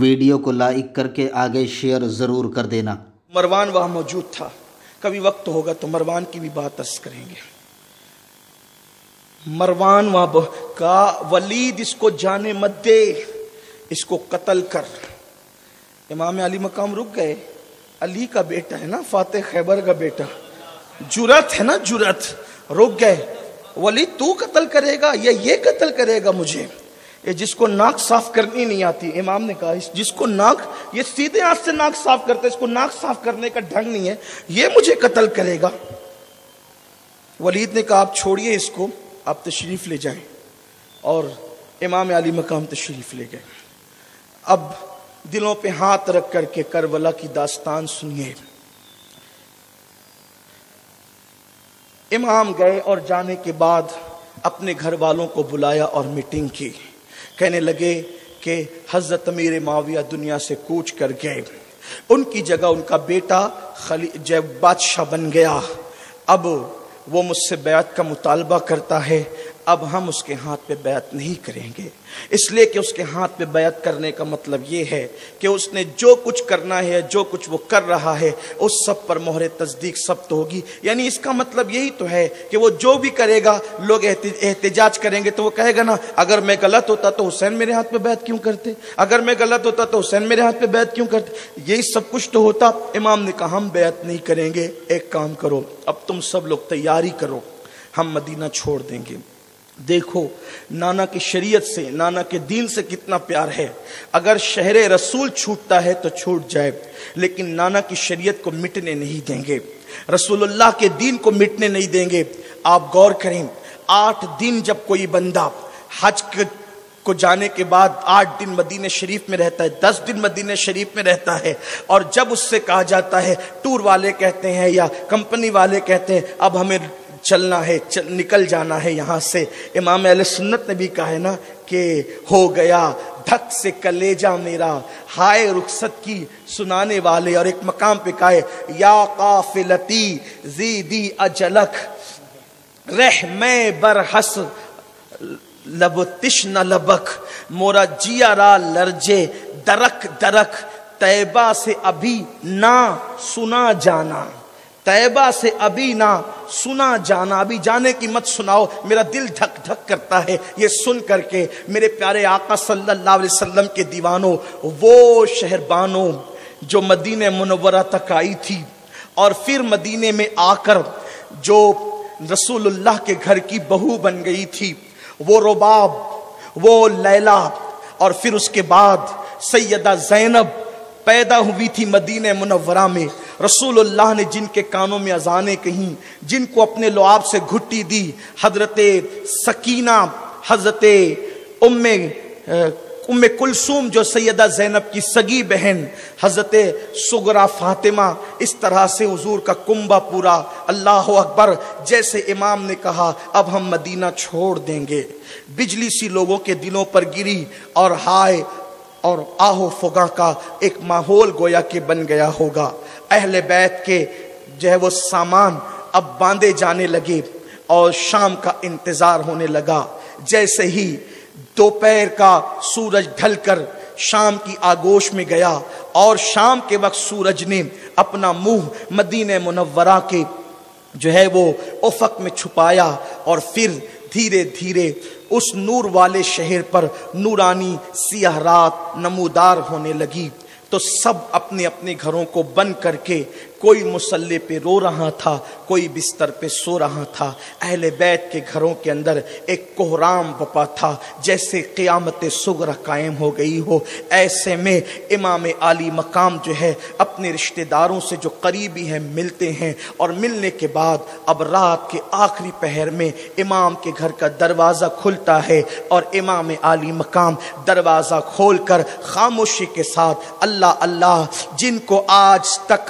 Video کو like کر کے آگے شیئر ضرور کر دینا۔ مروان وہاں موجود تھا، کبھی وقت ہوگا تو مروان کی بھی بات عرض کریں گے۔ مروان وہاں کہا ولید اس کو جانے مت دے، اس کو قتل کر۔ امام علی مقام رک گئے، علی کا بیٹا ہے نا، فاتح خیبر کا بیٹا، جرأت ہے نا، جرأت، رک گئے۔ ولید تو قتل کرے گا یا یہ قتل کرے گا مجھے؟ یہ جس کو ناک صاف کرنی نہیں آتی، امام نے کہا جس کو ناک، یہ سیدھے ہاتھ سے ناک صاف کرتا ہے، اس کو ناک صاف کرنے کا ڈھنگ نہیں ہے، یہ مجھے قتل کرے گا۔ ولید نے کہا آپ چھوڑیے اس کو، آپ تشریف لے جائیں، اور امام علی مقام تشریف لے گئے۔ اب دلوں پہ ہاتھ رکھ کر کے کربلا کی داستان سنیے۔ امام گئے اور جانے کے بعد اپنے گھر والوں کو بلایا اور میٹنگ کی۔ کہنے لگے کہ حضرت امیر معاویہ دنیا سے کوچ کر گئے، ان کی جگہ ان کا بیٹا جب بادشاہ بن گیا، اب وہ مجھ سے بیعت کا مطالبہ کرتا ہے، اب ہم اس کے ہاتھ پہ بیعت نہیں کریں گے، اس لیے کہ اس کے ہاتھ پہ بیعت کرنے کا مطلب یہ ہے کہ اس نے جو کچھ کرنا ہے، جو کچھ وہ کر رہا ہے، اس سب پر مہر تصدیق ثبت ہوگی۔ یعنی اس کا مطلب یہی تو ہے کہ وہ جو بھی کرے گا، لوگ احتجاج کریں گے تو وہ کہے گا نا اگر میں غلط ہوتا تو حسین میرے ہاتھ پہ بیعت کیوں کرتے، اگر میں غلط ہوتا تو حسین میرے ہاتھ پہ بیعت کیوں کرتے، یہی سب کچھ تو ہوتا۔ امام نے کہا ہم بیعت نہیں کریں گے، ایک کام کرو، اب تم سب لوگ تیاری کرو، ہم مدینہ چھوڑ دیں گے۔ دیکھو نانا کی شریعت سے، نانا کے دین سے کتنا پیار ہے۔ اگر شہر رسول چھوٹتا ہے تو چھوٹ جائے، لیکن نانا کی شریعت کو مٹنے نہیں دیں گے، رسول اللہ کے دین کو مٹنے نہیں دیں گے۔ آپ غور کریں، 8 دن جب کوئی بندہ حج کو جانے کے بعد 8 دن مدینہ شریف میں رہتا ہے، 10 دن مدینہ شریف میں رہتا ہے، اور جب اس سے کہا جاتا ہے، ٹور والے کہتے ہیں یا کمپنی والے کہتے ہیں اب ہمیں چلنا ہے، نکل جانا ہے یہاں سے، امام اہل سنت نے بھی کہا ہے نا کہ ہو گیا دھک سے کلیجہ میرا، ہائے رخصت کی سنانے والے، اور ایک مقام پہ کہا ہے یا قافلتی زیدی اجلک رہ میں برحس لب تشن لبک، مورا جیا را لرجے درک درک، طیبہ سے ابھی نہ سنا جانا، طیبہ سے ابھی نہ سنا جانا، ابھی جانے کی مت سناؤ، میرا دل دھک دھک کرتا ہے یہ سن کر کے۔ میرے پیارے آقا صلی اللہ علیہ وسلم کے دیوانوں، وہ شہربانوں جو مدینہ منورہ تک آئی تھی اور پھر مدینے میں آ کر جو رسول اللہ کے گھر کی بہو بن گئی تھی، وہ رباب، وہ لیلا، اور پھر اس کے بعد سیدہ زینب پیدا ہوئی تھی مدینہ منورہ میں۔ رسول اللہ نے جن کے کانوں میں اذانیں کہیں، جن کو اپنے لعاب سے گھٹی دی، حضرت سکینہ، حضرت ام کلثوم جو سیدہ زینب کی سگی بہن، حضرت صغرا فاطمہ، اس طرح سے حضور کا کنبہ پورا۔ اللہ اکبر۔ جیسے امام نے کہا اب ہم مدینہ چھوڑ دیں گے، بجلی سی لوگوں کے دلوں پر گری، اور ہائے اور آہو فغاں کا ایک ماحول گویا کہ بن گیا ہوگا۔ اہل بیت کے جو ہے وہ سامان اب باندھے جانے لگے اور شام کا انتظار ہونے لگا۔ جیسے ہی دوپہر کا سورج ڈھل کر شام کی آگوش میں گیا، اور شام کے وقت سورج نے اپنا منہ مدینہ منورہ کے جو ہے وہ افق میں چھپایا، اور پھر دھیرے دھیرے اس نور والے شہر پر نورانی سیاہ رات نمودار ہونے لگی۔ تو سب اپنے اپنے گھروں کو بند کر کے، کوئی مصلی پہ رو رہا تھا، کوئی بستر پہ سو رہا تھا۔ اہل بیت کے گھروں کے اندر ایک کوہرام بپا تھا، جیسے قیامت صغری قائم ہو گئی ہو۔ ایسے میں امام عالی مقام جو ہے اپنے رشتہ داروں سے جو قریبی ہیں ملتے ہیں، اور ملنے کے بعد اب رات کے آخری پہر میں امام کے گھر کا دروازہ کھلتا ہے، اور امام عالی مقام دروازہ کھول کر خاموشی کے ساتھ اللہ اللہ، جن کو آج تک